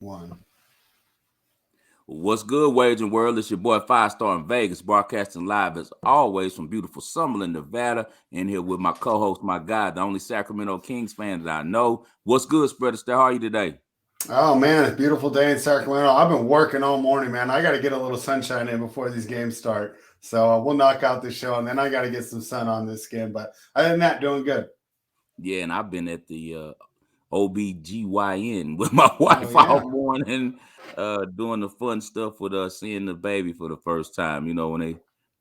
One. What's good, Wagering World? It's your boy Five Star in Vegas, broadcasting live as always from beautiful Summerlin, Nevada. In here with my co-host, my guy, the only Sacramento Kings fan that I know. What's good, Spreader Star? How are you today? Oh man, it's a beautiful day in Sacramento. I've been working all morning, man. I got to get a little sunshine in before these games start. So we'll knock out this show, and then I got to get some sun on this skin. But other than that, doing good. Yeah, and I've been at the OBGYN with my Oh wife all yeah. morning, doing the fun stuff with seeing the baby for the first time. You know, when they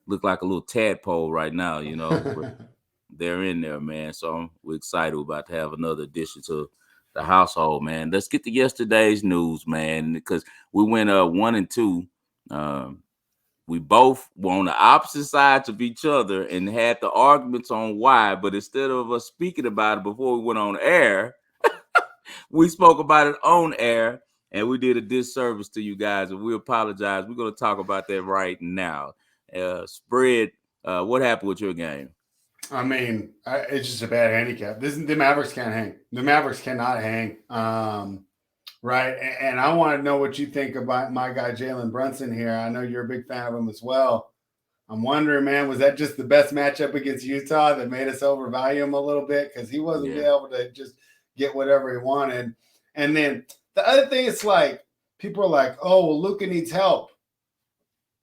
look like a little tadpole right now, but they're in there, man. So we're excited about to have another addition to the household, man. Let's get to yesterday's news, man, because we went 1-2. Um, we both were on the opposite sides of each other and had the arguments on why. But instead of us speaking about it before we went on air, we spoke about it on air, and we did a disservice to you guys, and we apologize. We're going to talk about that right now. Spread, what happened with your game? I mean, it's just a bad handicap. The Mavericks can't hang. The Mavericks cannot hang. Right. And I want to know what you think about my guy Jalen Brunson here. I know you're a big fan of him as well. I'm wondering, man, was that just the best matchup against Utah that made us overvalue him a little bit because he wasn't Yeah, being able to just get whatever he wanted. And then the other thing is like people are like, oh, well, Luka needs help.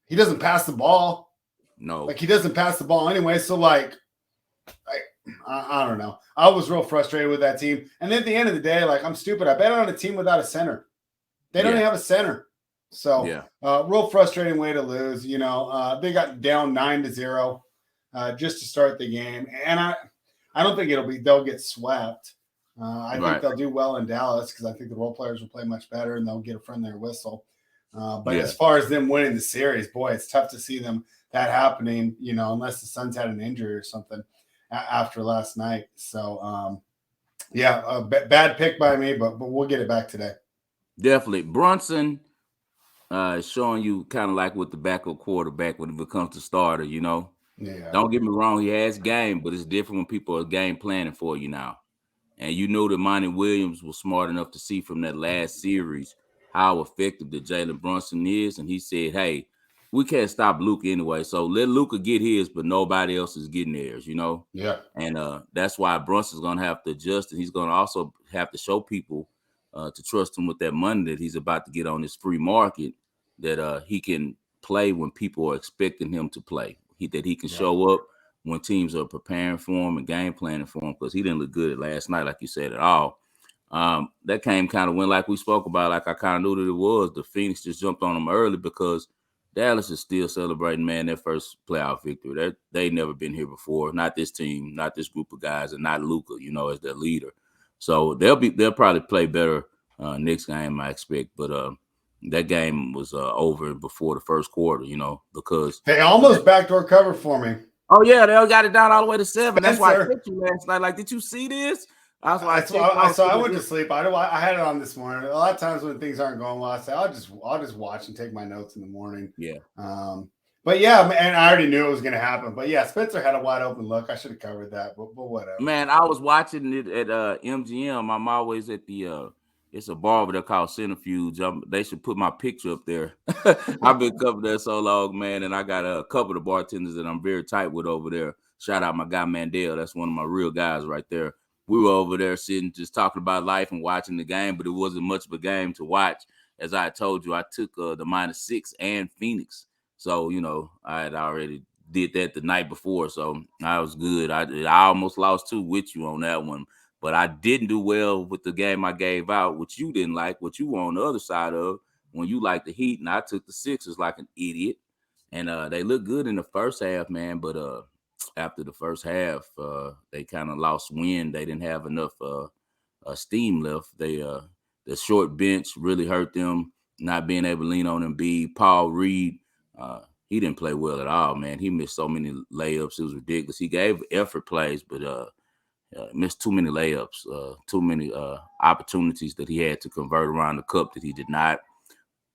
He doesn't pass the ball. no. Like he doesn't pass the ball anyway. So like, I don't know. I was real frustrated with that team. And then at the end of the day, like I'm stupid. I bet on a team without a center. They don't Yeah, even have a center. So yeah. real frustrating way to lose. They got down 9-0 just to start the game, and I don't think they'll get swept. I think Right. they'll do well in Dallas because I think the role players will play much better and they'll get a friendlier whistle. But Yeah. as far as them winning the series, boy, it's tough to see them that happening. Unless the Suns had an injury or something after last night. So yeah, bad pick by me, but we'll get it back today. Definitely. Brunson is showing you kind of like with the backup quarterback when it becomes the starter. Yeah. Don't get me wrong, he has game, but it's different when people are game planning for you now. And you know that Monty Williams was smart enough to see from that last series how effective the Jalen Brunson is. And he said, hey, we can't stop Luka anyway. So let Luka get his, but nobody else is getting theirs. Yeah. And that's why Brunson's gonna have to adjust, and he's gonna also have to show people to trust him with that money that he's about to get on this free market, that he can play when people are expecting him to play. That he can Yeah. show up when teams are preparing for him and game planning for him, because he didn't look good last night, like you said, at all. That game kind of went like we spoke about, like I kind of knew that it was. The Phoenix just jumped on them early because Dallas is still celebrating, man, their first playoff victory. They've never been here before. Not this team, not this group of guys, and not Luka, as their leader. So they'll probably play better next game, I expect. But that game was over before the first quarter, because They almost backdoor cover for me. oh yeah, they all got it down all the way to 7. That's why I Spencer. texted you last night. Like, did you see this? That's why I That's texted why you. I was I sitting went to there. sleep. I had it on this morning. A lot of times when things aren't going well, I say I'll just watch and take my notes in the morning. Yeah. But yeah, and I already knew it was going to happen. But yeah, Spencer had a wide open look. I should have covered that, but whatever. Man, I was watching it at MGM. I'm always at the it's a bar over there called Centrifuge. They should put my picture up there. I've been covering there so long, man, and I got a couple of bartenders that I'm very tight with over there. Shout out my guy Mandel. That's one of my real guys right there. We were over there sitting just talking about life and watching the game, but it wasn't much of a game to watch. As I told you, I took the -6 and Phoenix. So, I had already did that the night before, so I was good. I almost lost 2 with you on that one, but I didn't do well with the game I gave out, which you didn't like, what you were on the other side of when you liked the Heat, and I took the Sixers like an idiot. And they looked good in the first half, man, but after the first half, they kind of lost wind. They didn't have enough steam left. The short bench really hurt them, not being able to lean on Embiid. Paul Reed, he didn't play well at all, man. He missed so many layups. It was ridiculous. He gave effort plays, but missed too many layups, too many opportunities that he had to convert around the cup that he did not.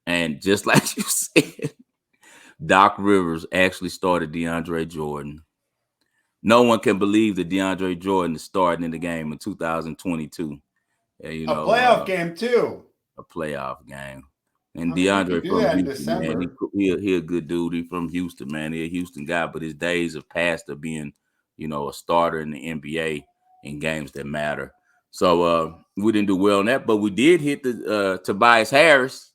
And just like you said, Doc Rivers actually started DeAndre Jordan. No one can believe that DeAndre Jordan is starting in the game in 2022. And, A playoff game too. a playoff game. And I mean, you DeAndre can do from that in Houston, man, December. he a good dude. He from Houston, man. He a Houston guy, but his days have passed of being, a starter in the NBA in games that matter. So we didn't do well on that, but we did hit the Tobias Harris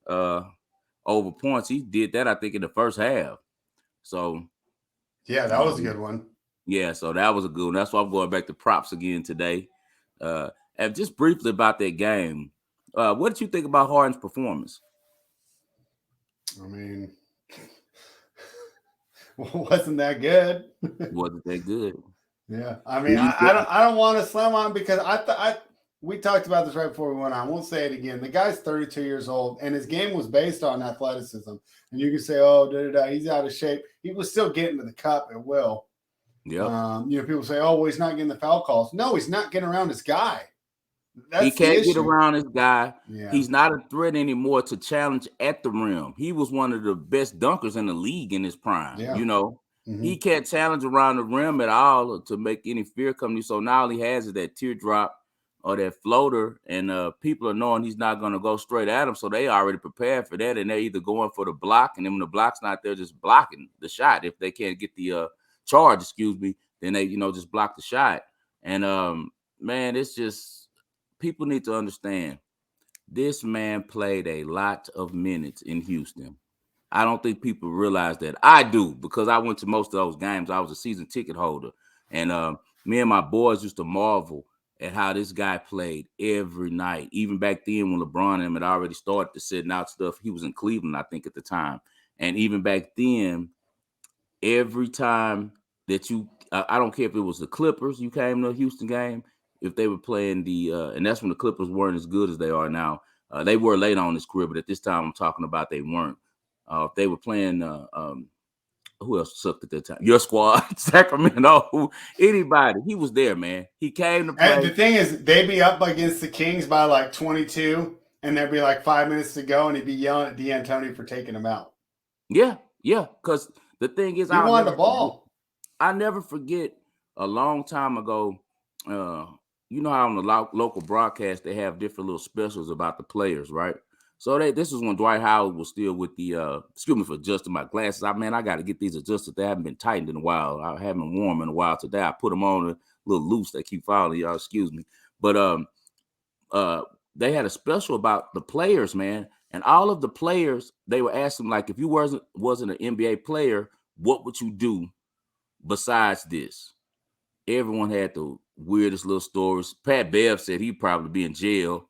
over points. He did that, I think, in the first half. So yeah, that was a good one. Yeah, so that was a good one. That's why I'm going back to props again today. And just briefly about that game, what did you think about Harden's performance? I mean, wasn't that good? Wasn't that good? Yeah, I mean, I don't want to slam on because we talked about this right before we went on. We'll say it again. The guy's 32 years old, and his game was based on athleticism. And you can say, "Oh, he's out of shape." He was still getting to the cup at will. Yeah. People say, "Oh, well, he's not getting the foul calls." No, he's not getting around his guy. He can't get around his guy. Yeah. He's not a threat anymore to challenge at the rim. He was one of the best dunkers in the league in his prime. Yeah. Mm-hmm. He can't challenge around the rim at all to make any fear come to. So now all he has is that teardrop or that floater, and people are knowing he's not going to go straight at him. So they already prepared for that, and they're either going for the block, and then when the block's not there, just blocking the shot. If they can't get the charge, then they, just block the shot. And man, it's just, people need to understand this man played a lot of minutes in Houston. I don't think people realize that. I do, because I went to most of those games. I was a season ticket holder, and me and my boys used to marvel at how this guy played every night. Even back then when LeBron and him had already started to sitting out stuff, he was in Cleveland, I think, at the time. And even back then, every time that I don't care if it was the Clippers, you came to a Houston game, if they were playing and that's when the Clippers weren't as good as they are now. They were late on his career, but at this time I'm talking about they weren't. If they were playing, who else sucked at that time? Your squad, Sacramento, anybody. He was there, man. He came to play. And the thing is, they'd be up against the Kings by like 22, and there'd be like 5 minutes to go, and he'd be yelling at D'Antoni for taking him out. Yeah, because the thing is, he wanted the ball. I never forget a long time ago. You know how on the local broadcast they have different little specials about the players, right? So this is when Dwight Howard was still with the excuse me for adjusting my glasses. I got to get these adjusted. They haven't been tightened in a while. I haven't been warm in a while today. I put them on a little loose. They keep falling, y'all. Excuse me. But they had a special about the players, man. And all of the players, they were asking, like, if you wasn't an NBA player, what would you do besides this? Everyone had the weirdest little stories. Pat Bev said he'd probably be in jail.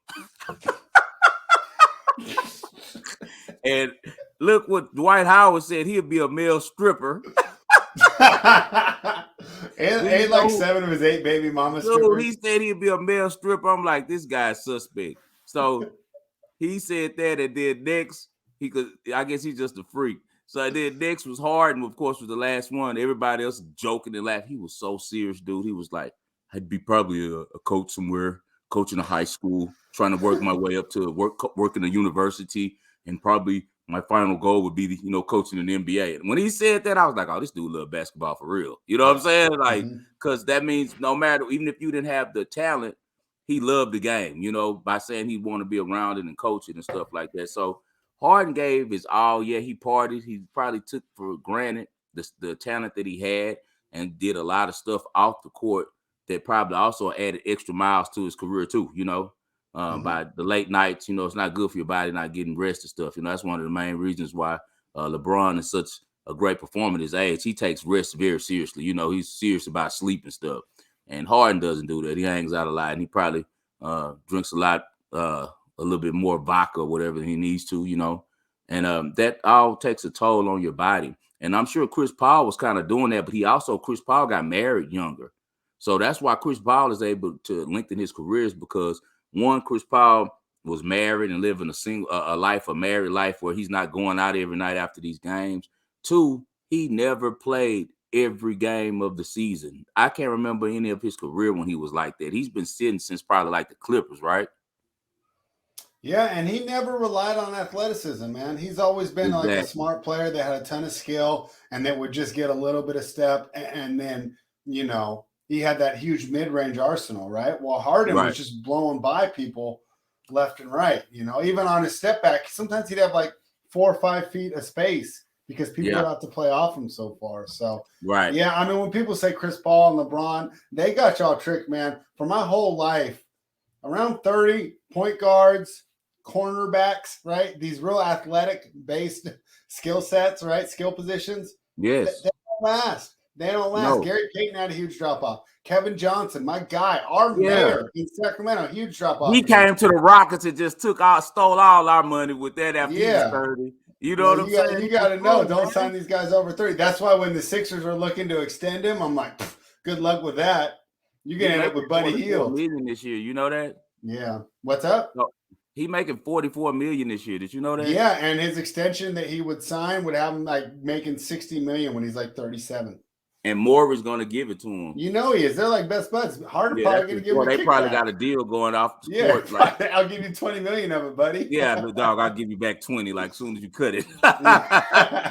And look what Dwight Howard said, he'd be a male stripper. Ain't like 7 of his 8 baby mama strippers. He said he'd be a male stripper. I'm like, this guy's suspect. So he said that, and then next, I guess he's just a freak. So then next was Harden, of course, was the last one. Everybody else joking and laughing. He was so serious, dude. He was like, I'd be probably a coach somewhere, coaching a high school, trying to work my way up to work in a university, and probably my final goal would be, coaching in the NBA. And when he said that, I was like, oh, this dude loves basketball for real. You know what I'm saying? Like, because that means no matter, even if you didn't have the talent, he loved the game, by saying he wanted to be around it and coach it and stuff like that. So Harden gave his all. Yeah, he partied. He probably took for granted the talent that he had and did a lot of stuff off the court that probably also added extra miles to his career too, by the late nights. It's not good for your body not getting rest and stuff. That's one of the main reasons why LeBron is such a great performer at his age. He takes rest very seriously. He's serious about sleep and stuff. And Harden doesn't do that. He hangs out a lot, and he probably drinks a lot, a little bit more vodka or whatever he needs to, and that all takes a toll on your body. And I'm sure Chris Paul was kind of doing that, but Chris Paul got married younger. So that's why Chris Paul is able to lengthen his careers, because one, Chris Paul was married and living a married life where he's not going out every night after these games. Two, he never played every game of the season. I can't remember any of his career when he was like that. He's been sitting since probably like the Clippers, right? Yeah, and he never relied on athleticism, man. He's always been like a smart player that had a ton of skill and that would just get a little bit of step, and then, he had that huge mid-range arsenal, right? Well, Harden was just blowing by people left and right. You know, even on his step back, sometimes he'd have like 4 or 5 feet of space because people would have to play off him so far. So, yeah, I mean, when people say Chris Paul and LeBron, they got y'all tricked, man. For my whole life, around 30 point guards, cornerbacks, right? These real athletic-based skill sets, right? Skill positions. Yes. They don't last. They don't last. No. Gary Payton had a huge drop-off. Kevin Johnson, my guy, our mayor in Sacramento, huge drop-off. He came to the Rockets and just stole all our money with that after he was 30. You know what I'm saying? You got to know, don't sign these guys over 30. That's why when the Sixers are looking to extend him, I'm like, good luck with that. You're going to end up with Buddy Hield. $44 million this year. You know that? Yeah. What's up? No, he making $44 million this year. Did you know that? Yeah, and his extension that he would sign would have him like making $60 million when he's like 37. And Moore is going to give it to him. You know he is. They're like best buds. Harden probably going to give him a They probably kickback. got a deal going off the court. Like, I'll give you $20 million of it, buddy. Yeah, dog, I'll give you back 20 like as soon as you cut it.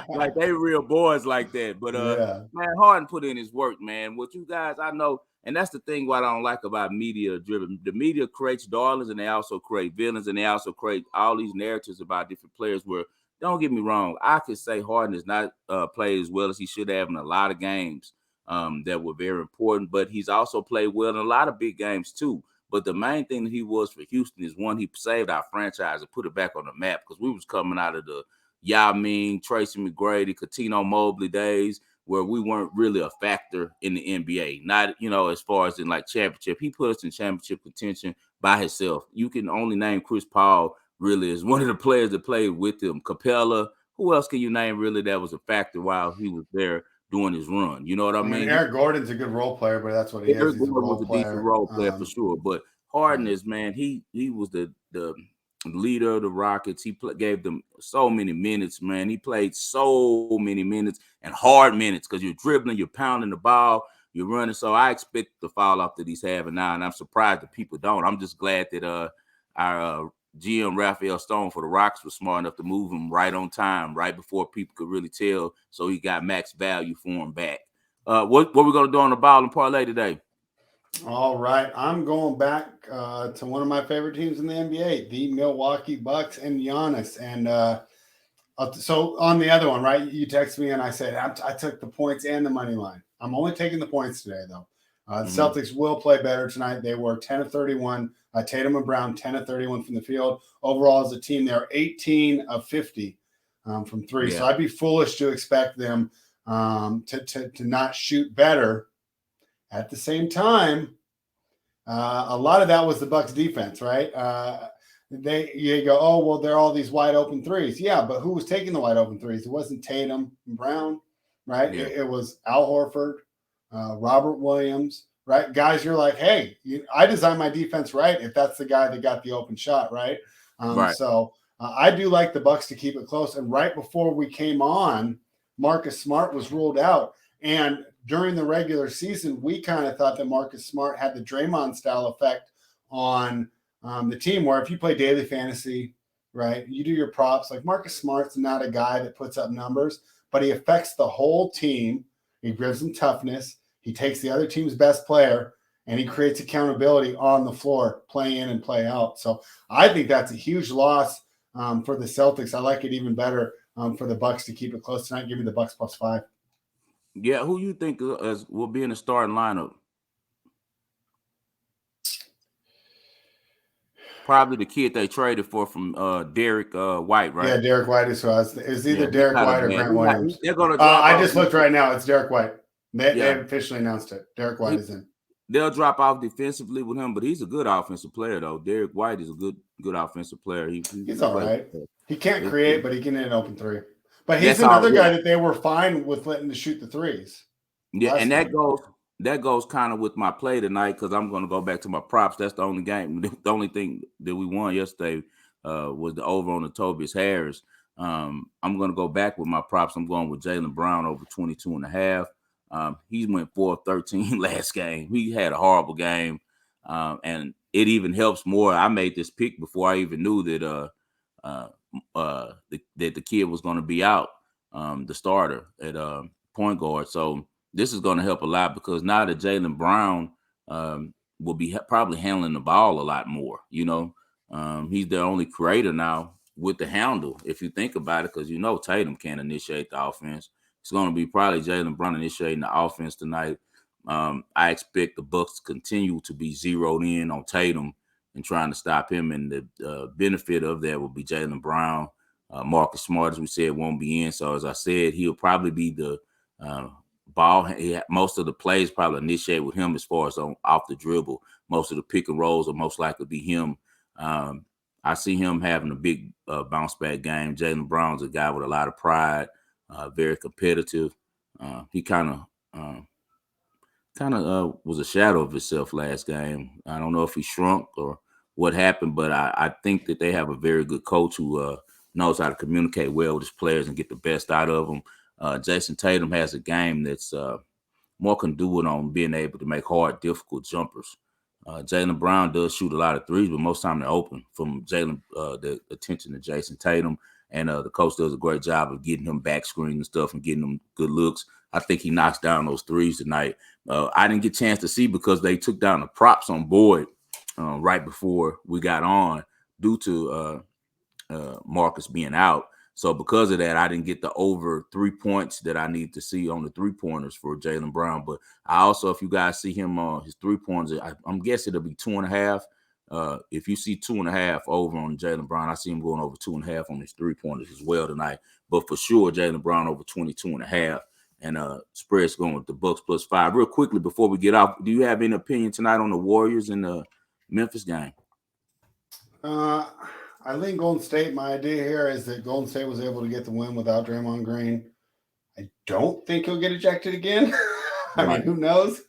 Like they real boys like that. But man, Harden put in his work, man. What you guys, I know, and that's the thing what I don't like about media driven. The media creates darlings and they also create villains and they also create all these narratives about different players where, don't get me wrong, I could say Harden has not played as well as he should have in a lot of games that were very important, but he's also played well in a lot of big games too. But the main thing that he was for Houston is, one, he saved our franchise and put it back on the map, because we was coming out of the Yao Ming, Tracy McGrady, Cuttino Mobley days where we weren't really a factor in the NBA. Not, you know, as far as in like championship. He put us in championship contention by himself. You can only name Chris Paul really as one of the players that played with him. Capella. Who else can you name really that was a factor while he was there doing his run? You know what I mean? Eric Gordon's a good role player, but that's what he is. He's a role player. Decent role player for sure. But Harden is, man, he was the leader of the Rockets. He gave them so many minutes, man. He played so many minutes and hard minutes because you're dribbling, you're pounding the ball, you're running. So I expect the fall off that he's having now, and I'm surprised that people don't. I'm just glad that our GM Raphael Stone for the Rockets was smart enough to move him right on time, right before people could really tell. So he got max value for him back. What we're gonna do on the ball and parlay today? All right, I'm going back to one of my favorite teams in the NBA, the Milwaukee Bucks and Giannis. And so on the other one, right? You texted me and I said I took the points and the money line. I'm only taking the points today, though. The Celtics will play better tonight. They were 10 of 31. Tatum and Brown 10 of 31 from the field. Overall, as a team, they're 18 of 50 from three. Yeah. So I'd be foolish to expect them to not shoot better. At the same time, a lot of that was the Bucks defense, right? You go, oh, well, they're all these wide open threes. Yeah, but who was taking the wide open threes? It wasn't Tatum and Brown, right? Yeah. It was Al Horford, Robert Williams, right? Guys, you're like, hey, I designed my defense right if that's the guy that got the open shot, right? Right. So I do like the Bucks to keep it close. And right before we came on, Marcus Smart was ruled out. And during the regular season, we kind of thought that Marcus Smart had the Draymond style effect on the team, where if you play daily fantasy, right, you do your props. Like Marcus Smart's not a guy that puts up numbers, but he affects the whole team. He gives them toughness. He takes the other team's best player and he creates accountability on the floor, play in and play out. So I think that's a huge loss for the Celtics. I like it even better for the Bucks to keep it close tonight. Give me the Bucks +5. Yeah, who you think will be in the starting lineup? Probably the kid they traded for from Derek White, right? Yeah, Derek White is who I was. It's either Derek White or Grant Williams. They're gonna I just looked right now. It's Derek White. They officially announced it. Derek White is in. They'll drop off defensively with him, but he's a good offensive player, though. Derek White is a good offensive player. He's all right. He can't create, but he can hit an open three. But he's another guy that they were fine with letting to shoot the threes. Yeah, and that goes kind of with my play tonight, because I'm going to go back to my props. That's the only game. The only thing that we won yesterday was the over on the Tobias Harris. I'm going to go back with my props. I'm going with Jaylen Brown over 22.5. He went 4-13 last game. He had a horrible game, and it even helps more. I made this pick before I even knew that that the kid was going to be out, the starter at point guard. So this is going to help a lot, because now that Jaylen Brown will be probably handling the ball a lot more, you know. He's the only creator now with the handle, if you think about it, because Tatum can't initiate the offense. It's going to be probably Jaylen Brown initiating the offense tonight. I expect the Bucks to continue to be zeroed in on Tatum and trying to stop him, and the benefit of that will be Jaylen Brown. Marcus Smart, as we said, won't be in. So as I said, he'll probably be the ball. Most of the plays probably initiate with him as far as off the dribble. Most of the pick and rolls will most likely be him. I see him having a big bounce back game. Jaylen Brown's a guy with a lot of pride, very competitive. He kind of was a shadow of himself last game. I don't know if he shrunk or what happened, but I think that they have a very good coach who knows how to communicate well with his players and get the best out of them. Jason Tatum has a game that's more conducive on being able to make hard, difficult jumpers. Jaylen Brown does shoot a lot of threes, but most time they're open from the attention to Jason Tatum. And the coach does a great job of getting him back screen and stuff and getting him good looks. I think he knocks down those threes tonight. I didn't get a chance to see because they took down the props on Boyd right before we got on due to Marcus being out. So because of that, I didn't get the over 3 points that I need to see on the 3-pointers for Jaylen Brown. But I also, if you guys see him on his 3-pointers, I'm guessing it'll be 2.5. If you see 2.5 over on Jaylen Brown, I see him going over 2.5 on his 3-pointers as well tonight. But for sure, Jaylen Brown over 22.5. And spread's going with the Bucks +5. Real quickly before we get off, do you have any opinion tonight on the Warriors in the Memphis game? I lean Golden State. My idea here is that Golden State was able to get the win without Draymond Green. I don't think he'll get ejected again. I mean, who knows?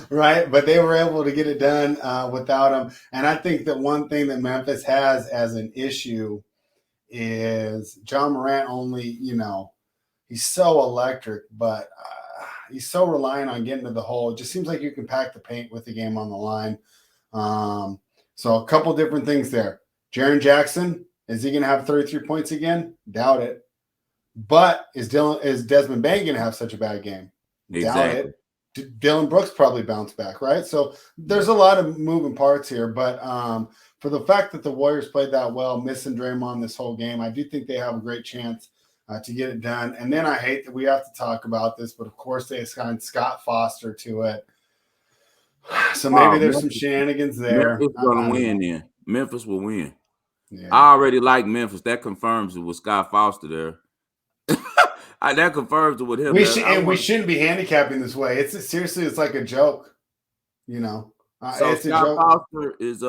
Right? But they were able to get it done without him. And I think that one thing that Memphis has as an issue is John Morant only, he's so electric, but he's so reliant on getting to the hole. It just seems like you can pack the paint with the game on the line. So a couple different things there. Jaren Jackson, is he going to have 33 points again? Doubt it. But is Desmond Bain going to have such a bad game? Exactly. Doubt it. Dylan Brooks probably bounced back, right? So there's a lot of moving parts here. But for the fact that the Warriors played that well, missing Draymond this whole game, I do think they have a great chance to get it done. And then I hate that we have to talk about this, but of course they assigned Scott Foster to it. So maybe there's some shenanigans there. Memphis going to win then. Memphis will win. Yeah. I already like Memphis. That confirms it with Scott Foster there. That confirms it with him. We shouldn't be handicapping this way. It's like a joke, So it's Scott a joke. Foster is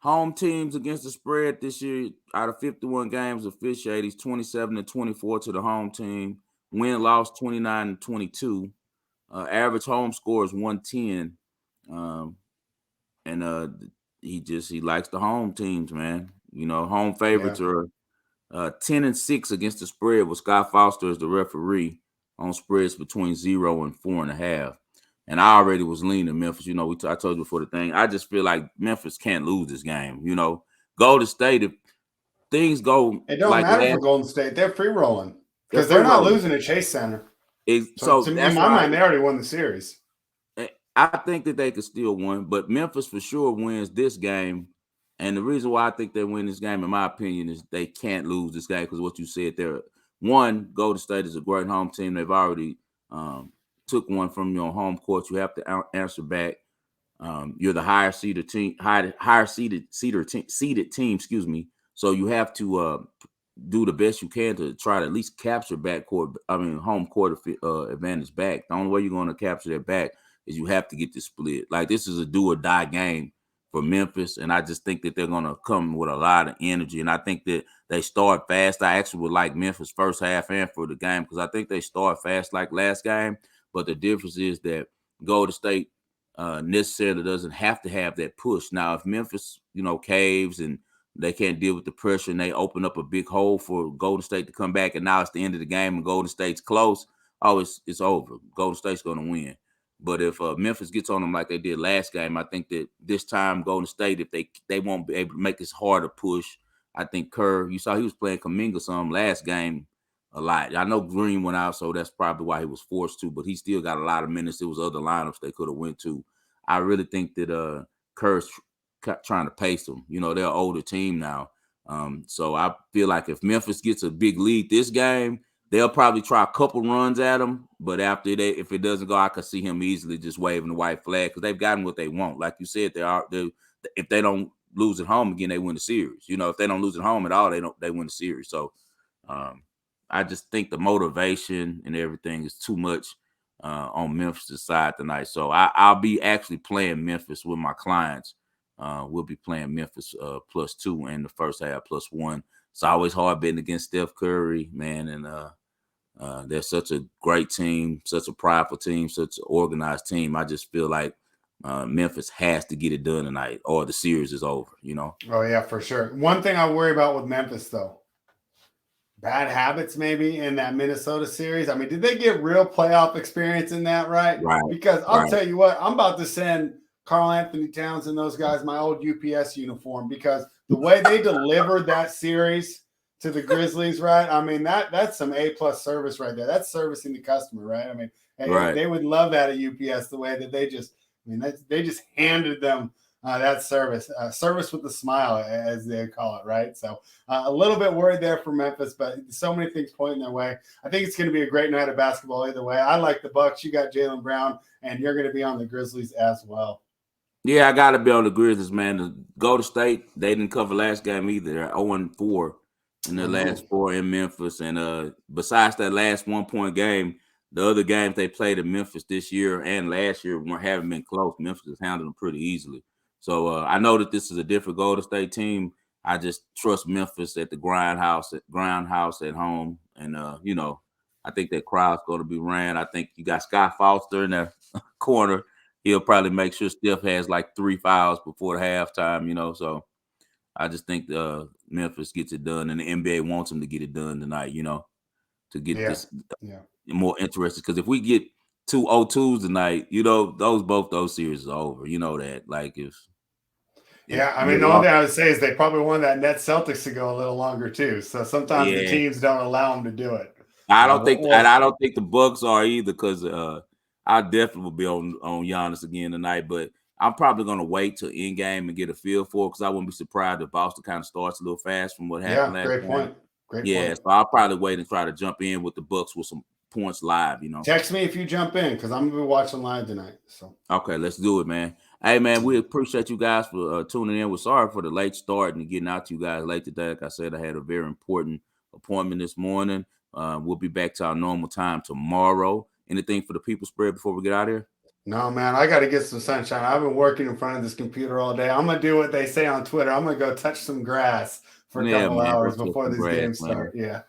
home teams against the spread this year. Out of 51 games officiated, he's 27-24 to the home team. Win-loss 29-22. Average home score is 110. He likes the home teams, man. Home favorites are 10-6 against the spread with Scott Foster as the referee on spreads between 0 and 4.5. And I already was leaning Memphis. I told you before the thing. I just feel like Memphis can't lose this game. Golden State, if things go, it don't matter for Golden State. They're free rolling because they're not losing at Chase Center. So in my mind, they already won the series. I think that they could still win, but Memphis for sure wins this game. And the reason why I think they win this game, in my opinion, is they can't lose this game because what you said there. One, Golden State is a great home team. They've already took one from your home court. You have to answer back. You're the higher seeded team. Excuse me. So you have to do the best you can to try to at least capture home court advantage back. The only way you're going to capture that back is you have to get this split. Like, this is a do or die game for Memphis, and I just think that they're going to come with a lot of energy, and I think that they start fast. I actually would like Memphis first half and for the game because I think they start fast like last game, but the difference is that Golden State necessarily doesn't have to have that push. Now, if Memphis, caves and they can't deal with the pressure and they open up a big hole for Golden State to come back, and now it's the end of the game and Golden State's close, it's over. Golden State's going to win. But if Memphis gets on them like they did last game, I think that this time Golden State, if they won't be able to make this harder push. I think Kerr, you saw he was playing Kuminga some last game a lot. I know Green went out, so that's probably why he was forced to, but he still got a lot of minutes. There was other lineups they could have went to. I really think that Kerr's trying to pace them. You know, they're an older team now. So I feel like if Memphis gets a big lead this game, they'll probably try a couple runs at him. But after if it doesn't go, I could see him easily just waving the white flag because they've gotten what they want. Like you said, if they don't lose at home again, they win the series. You know, if they don't lose at home at all, they win the series. So I just think the motivation and everything is too much on Memphis' side tonight. So I'll be actually playing Memphis with my clients. We'll be playing Memphis +2 in the first half, +1. It's always hard betting against Steph Curry, man. And they're such a great team, such a prideful team, such an organized team. I just feel like Memphis has to get it done tonight or the series is over, you know? Oh, yeah, for sure. One thing I worry about with Memphis, though, bad habits maybe in that Minnesota series. I mean, did they get real playoff experience in that, right? Right. Because I'll tell you what, I'm about to send Karl Anthony Towns and those guys my old UPS uniform because the way they delivered that series to the Grizzlies, right? I mean, that's some A+ service right there. That's servicing the customer, right? I mean, they would love that at UPS, the way that they just handed them that service with a smile, as they call it, right? So a little bit worried there for Memphis, but so many things pointing their way. I think it's going to be a great night of basketball either way. I like the Bucks. You got Jaylen Brown, and you're going to be on the Grizzlies as well. Yeah, I got to be on the Grizzlies, man. To go to state, they didn't cover last game either. They're 0-4 in their last 4 in Memphis. And besides that last 1-point game, the other games they played in Memphis this year and last year haven't been close. Memphis has handled them pretty easily. So I know that this is a different Golden State team. I just trust Memphis at the groundhouse at home. And, you know, I think that crowd's going to be ran. I think you got Scott Foster in the corner. He'll probably make sure Steph has like 3 fouls before the halftime, you know. So I just think Memphis gets it done, and the NBA wants them to get it done tonight, you know, to get this more interesting. Because if we get 2 0-2s tonight, you know, both those series are over. You know that. Like I mean, the only thing I would say is they probably want that Nets Celtics to go a little longer too. So sometimes the teams don't allow them to do it. I don't think the Bucks are either, because I definitely will be on Giannis again tonight, but I'm probably going to wait till in game and get a feel for it, because I wouldn't be surprised if Boston kind of starts a little fast from what happened last great game. point. Great point. So I'll probably wait and try to jump in with the Bucks with some points live, you know. Text me if you jump in, because I'm going to be watching live tonight. So okay, let's do it, man. Hey, man, we appreciate you guys for tuning in. We're sorry for the late start and getting out to you guys late today. Like I said, I had a very important appointment this morning. We'll be back to our normal time tomorrow. Anything for the people spread before we get out of here? No, man, I got to get some sunshine. I've been working in front of this computer all day. I'm going to do what they say on Twitter. I'm going to go touch some grass for a couple hours before these games start. Yeah,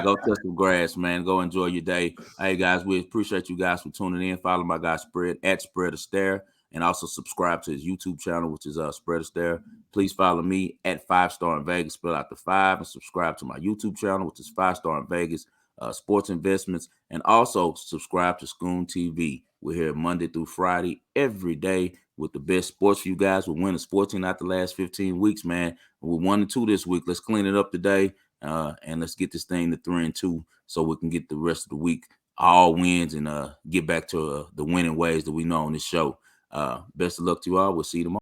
go touch some grass, man. Go enjoy your day. Hey, guys, we appreciate you guys for tuning in. Follow my guy Spread at Spread ASTAIRE, and also subscribe to his YouTube channel, which is Spread ASTAIRE. Please follow me at 5 Star in Vegas, spell out the 5, and subscribe to my YouTube channel, which is 5 Star in Vegas. Sports investments, and also subscribe to SCOON TV. We're here Monday through Friday every day with the best sports for you guys. We're winning 14 out the last 15 weeks, man. We're 1-2 this week. Let's clean it up today, and let's get this thing to 3-2 so we can get the rest of the week all wins and get back to the winning ways that we know on this show. Best of luck to you all. We'll see you tomorrow.